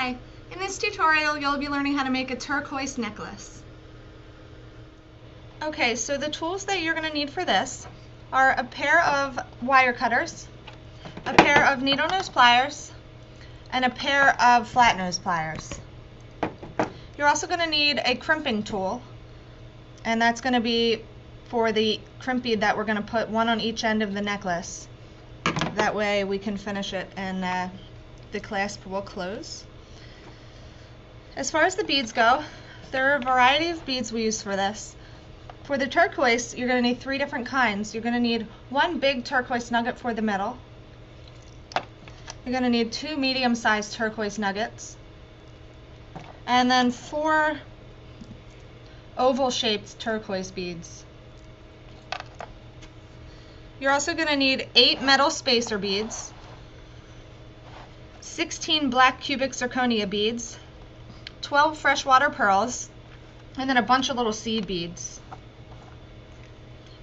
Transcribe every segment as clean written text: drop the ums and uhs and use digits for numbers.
Hi, in this tutorial you'll be learning how to make a turquoise necklace. Okay, so the tools that you're going to need for this are a pair of wire cutters, a pair of needle nose pliers, and a pair of flat nose pliers. You're also going to need a crimping tool, and that's going to be for the crimp bead that we're going to put one on each end of the necklace. That way we can finish it and the clasp will close. As far as the beads go, there are a variety of beads we use for this. For the turquoise, you're going to need 3 different kinds. You're going to need 1 big turquoise nugget for the middle. You're going to need 2 medium-sized turquoise nuggets. And then 4 oval-shaped turquoise beads. You're also going to need 8 metal spacer beads, 16 black cubic zirconia beads, 12 freshwater pearls, and then a bunch of little seed beads.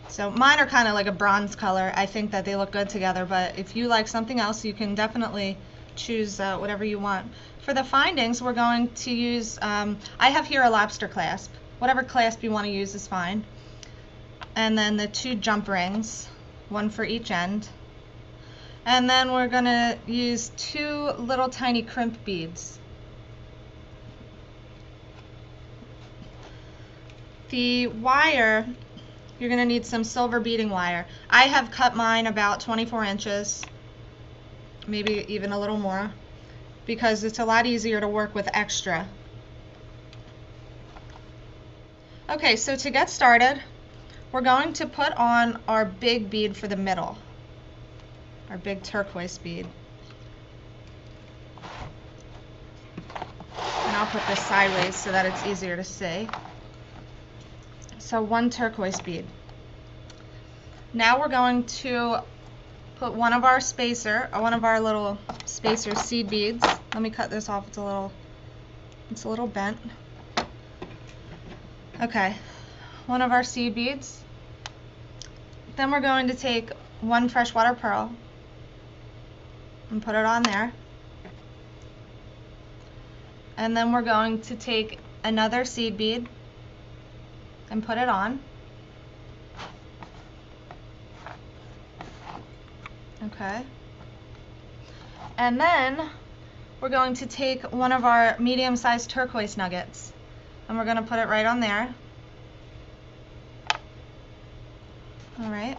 So mine are kind of like a bronze color. I think that they look good together, but if you like something else, you can definitely choose whatever you want. For the findings, we're going to use, I have here a lobster clasp. Whatever clasp you want to use is fine. And then the 2 jump rings, 1 for each end. And then we're going to use 2 little tiny crimp beads. The wire, you're going to need some silver beading wire. I have cut mine about 24 inches, maybe even a little more, because it's a lot easier to work with extra. Okay, so to get started, we're going to put on our big bead for the middle, our big turquoise bead. And I'll put this sideways so that it's easier to see. So 1 turquoise bead. Now we're going to put one of our little spacer seed beads. Let me cut this off. It's a little bent. Okay, one of our seed beads. Then we're going to take 1 freshwater pearl and put it on there. And then we're going to take another seed bead and put it on. Okay. And then we're going to take one of our medium-sized turquoise nuggets and we're going to put it right on there. All right.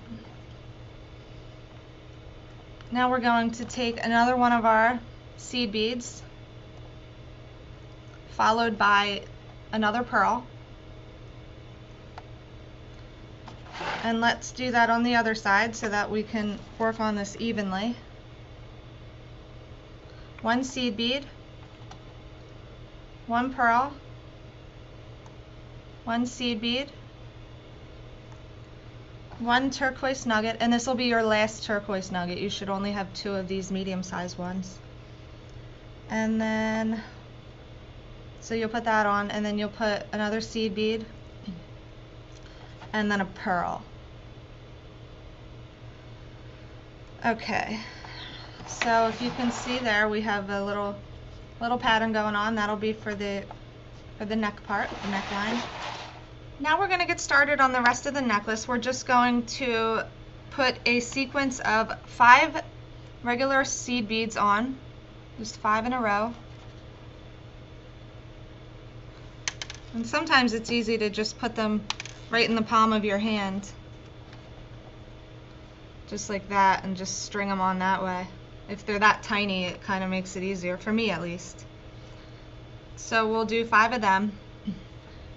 Now we're going to take another one of our seed beads followed by another pearl. And let's do that on the other side so that we can work on this evenly. 1 seed bead, 1 pearl, 1 seed bead, 1 turquoise nugget, and this will be your last turquoise nugget. You should only have 2 of these medium-sized ones. And then, so you'll put that on, and then you'll put another seed bead, and then a pearl. Okay, so if you can see there, we have a little pattern going on. That'll be for the neck part, the neckline. Now we're going to get started on the rest of the necklace. We're just going to put a sequence of 5 regular seed beads on, just 5 in a row. And sometimes it's easy to just put them right in the palm of your hand, just like that, and just string them on that way. If they're that tiny, it kind of makes it easier, for me at least. So we'll do 5 of them,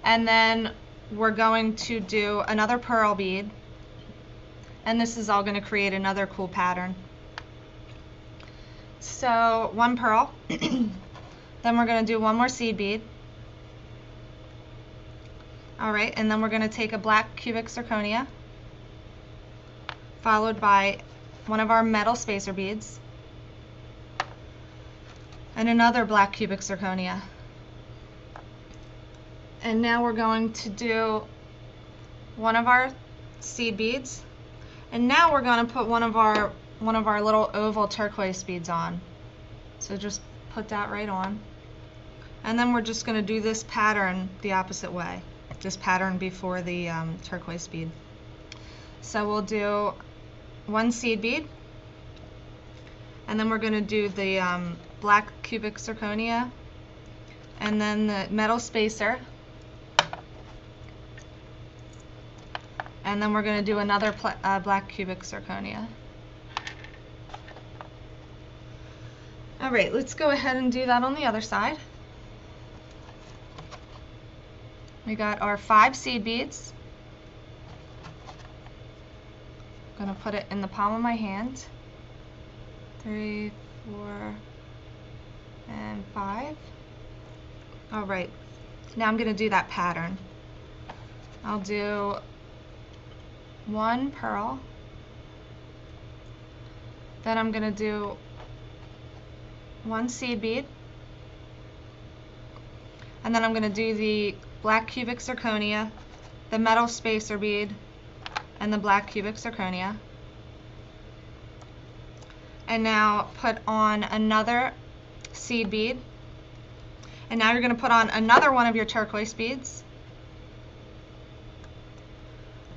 and then we're going to do another pearl bead, and this is all going to create another cool pattern. So 1 pearl, then we're going to do 1 more seed bead. Alright, and then we're going to take a black cubic zirconia, followed by one of our metal spacer beads, and another black cubic zirconia. And now we're going to do one of our seed beads, and now we're going to put one of our little oval turquoise beads on. So just put that right on. And then we're just going to do this pattern the opposite way. This pattern before the turquoise bead. So we'll do one seed bead, and then we're going to do the black cubic zirconia, and then the metal spacer, and then we're going to do another black cubic zirconia. Alright, let's go ahead and do that on the other side. We got our 5 seed beads. I'm going to put it in the palm of my hand. 3, 4, and 5. Alright, now I'm going to do that pattern. I'll do 1 pearl, then I'm going to do 1 seed bead, and then I'm going to do the black cubic zirconia, the metal spacer bead, and the black cubic zirconia. And now put on another seed bead, and now you're going to put on another one of your turquoise beads.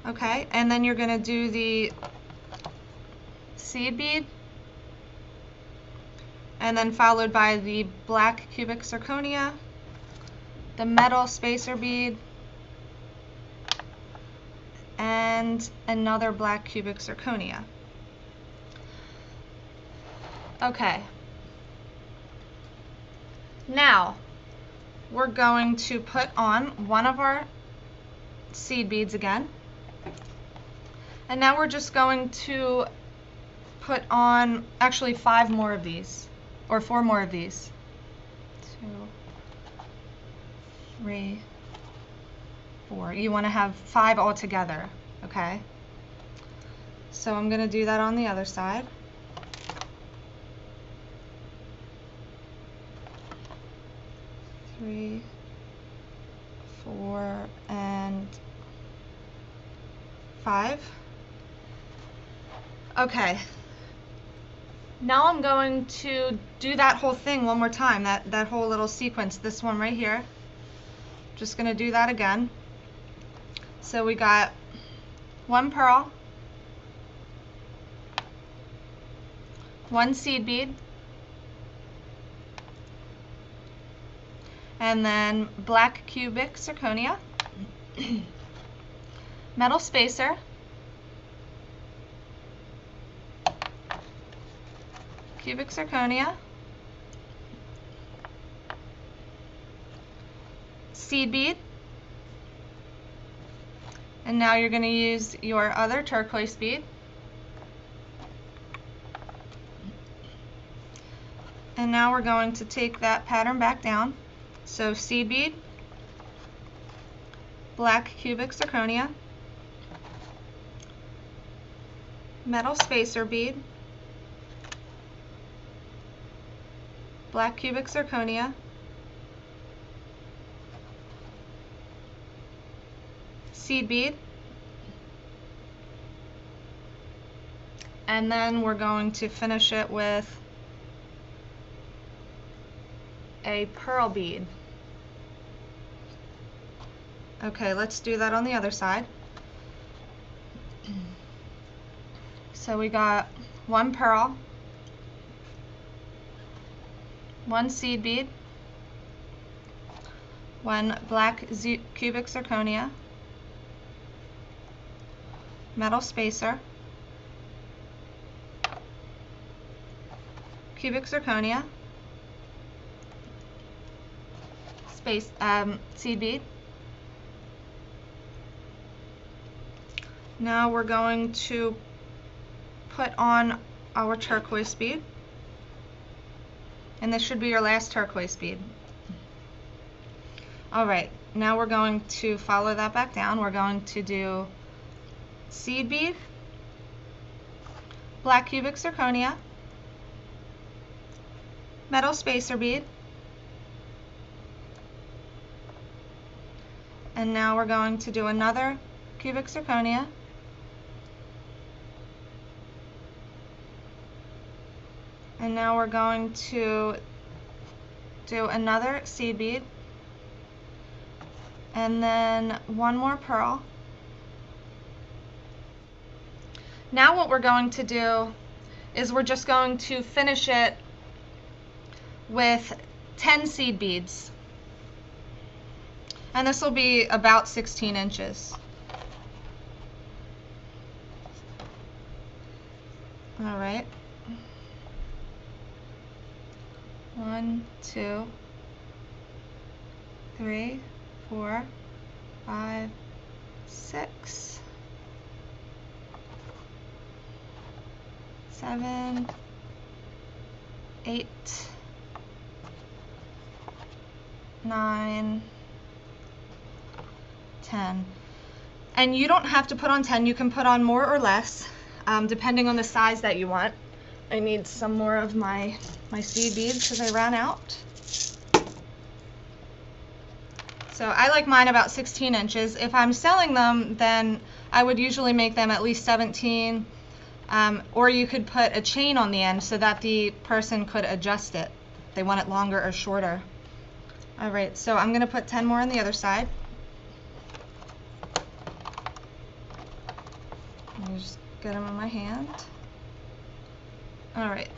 Okay, and then you're going to do the seed bead, and then followed by the black cubic zirconia, the metal spacer bead, and another black cubic zirconia. Okay. Now, we're going to put on one of our seed beads again. And now we're just going to put on actually 5 more of these, or 4 more of these. 2, 3, 4. You want to have 5 all together, okay? So I'm going to do that on the other side. Three, 4, and 5. Okay. Now I'm going to do that whole thing one more time, that whole little sequence, this one right here. Just going to do that again. So we got 1 pearl, 1 seed bead, and then black cubic zirconia, metal spacer, cubic zirconia, seed bead, and now you're going to use your other turquoise bead, and now we're going to take that pattern back down. So seed bead, black cubic zirconia, metal spacer bead, black cubic zirconia, seed bead, and then we're going to finish it with a pearl bead. Okay, let's do that on the other side. So we got 1 pearl, 1 seed bead, 1 black cubic zirconia, metal spacer, cubic zirconia, seed bead. Now we're going to put on our turquoise bead, and this should be your last turquoise bead. Alright, now we're going to follow that back down. We're going to do seed bead, black cubic zirconia, metal spacer bead, and now we're going to do another cubic zirconia, and now we're going to do another seed bead, and then one more pearl. Now what we're going to do is we're just going to finish it with 10 seed beads. And this will be about 16 inches. All right. 1, 2, 3, 4, 5, 6, 7, 8, 9, 10. And you don't have to put on 10, you can put on more or less, depending on the size that you want. I need some more of my seed beads because I ran out. So I like mine about 16 inches. If I'm selling them, then I would usually make them at least 17, or you could put a chain on the end so that the person could adjust it. They want it longer or shorter. All right, so I'm going to put 10 more on the other side. Let me just get them in my hand. All right.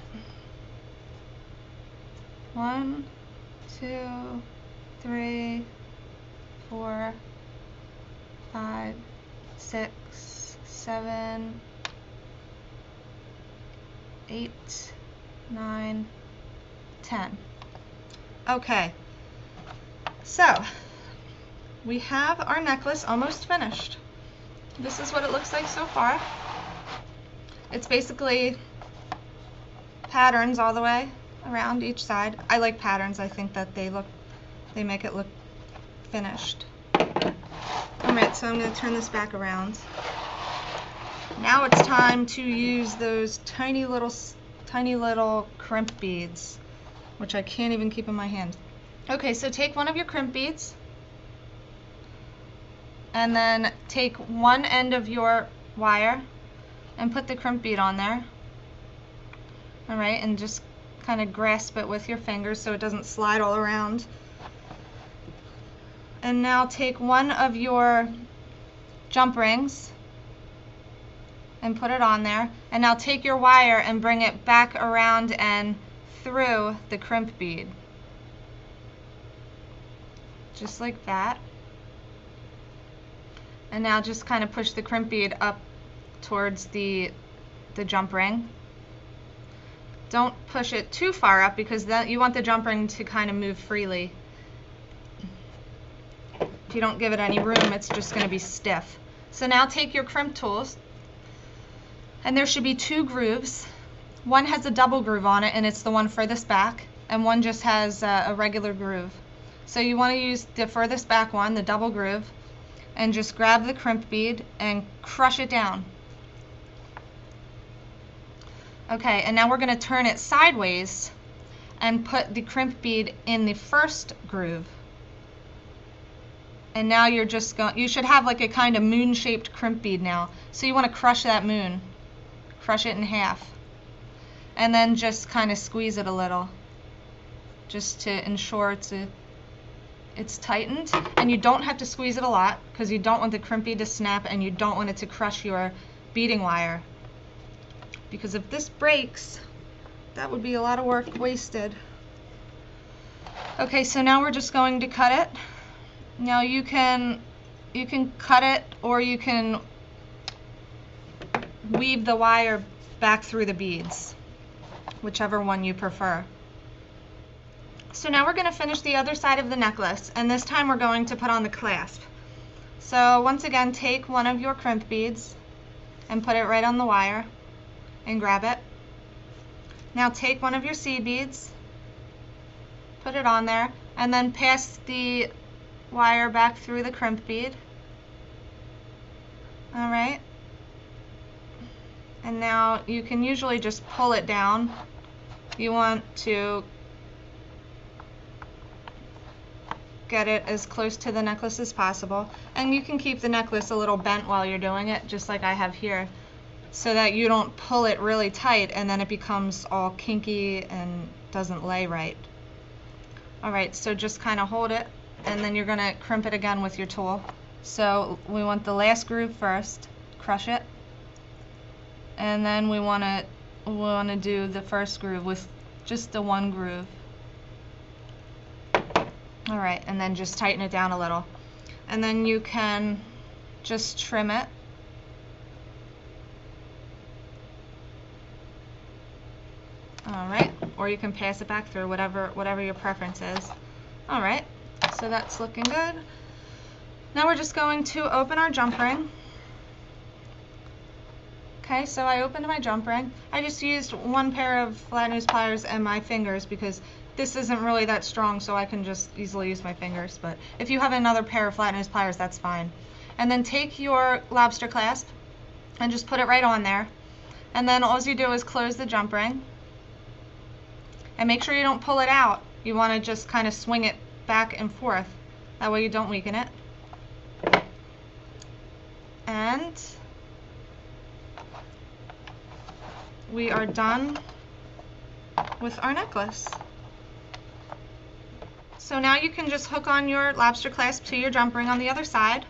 1, 2, 3, 4, 5, 6, 7, 8, 9, 10. Okay. So, we have our necklace almost finished. This is what it looks like so far. It's basically patterns all the way around each side. I like patterns. I think that they make it look finished. Alright, so I'm going to turn this back around. Now it's time to use those tiny little crimp beads, which I can't even keep in my hand. Okay, so take one of your crimp beads and then take one end of your wire and put the crimp bead on there. Alright, and just kind of grasp it with your fingers so it doesn't slide all around. And now take one of your jump rings and put it on there. And now take your wire and bring it back around and through the crimp bead. Just like that. And now just kind of push the crimp bead up towards the jump ring. Don't push it too far up because then you want the jump ring to kind of move freely. If you don't give it any room, it's just going to be stiff. So now take your crimp tools, and there should be 2 grooves. One has a double groove on it, and it's the one furthest back, and one just has a regular groove. So you want to use the furthest back one, the double groove, and just grab the crimp bead and crush it down. Okay, and now we're going to turn it sideways and put the crimp bead in the first groove. And now you're just going, you should have like a kind of moon-shaped crimp bead now. So you want to crush that moon. Crush it in half. And then just kind of squeeze it a little, just to ensure it's tightened. And you don't have to squeeze it a lot because you don't want the crimp bead to snap and you don't want it to crush your beading wire. Because if this breaks, that would be a lot of work wasted. Okay, so now we're just going to cut it. Now you can cut it, or you can weave the wire back through the beads, whichever one you prefer. So now we're going to finish the other side of the necklace, and this time we're going to put on the clasp. So once again, take one of your crimp beads and put it right on the wire and grab it. Now take one of your seed beads, put it on there, and then pass the wire back through the crimp bead. Alright. And now you can usually just pull it down. You want to get it as close to the necklace as possible. And you can keep the necklace a little bent while you're doing it, just like I have here, so that you don't pull it really tight and then it becomes all kinky and doesn't lay right. Alright, so just kind of hold it, and then you're going to crimp it again with your tool. So we want the last groove first, crush it, and then we want to do the first groove with just the one groove. Alright, and then just tighten it down a little. And then you can just trim it. Alright, or you can pass it back through, whatever your preference is. Alright, so that's looking good. Now we're just going to open our jump ring. Okay, so I opened my jump ring. I just used one pair of flat nose pliers and my fingers because this isn't really that strong, so I can just easily use my fingers. But if you have another pair of flat nose pliers, that's fine. And then take your lobster clasp and just put it right on there. And then all you do is close the jump ring. And make sure you don't pull it out. You want to just kind of swing it back and forth. That way you don't weaken it. And we are done with our necklace. So now you can just hook on your lobster clasp to your jump ring on the other side,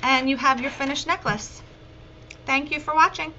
and you have your finished necklace. Thank you for watching.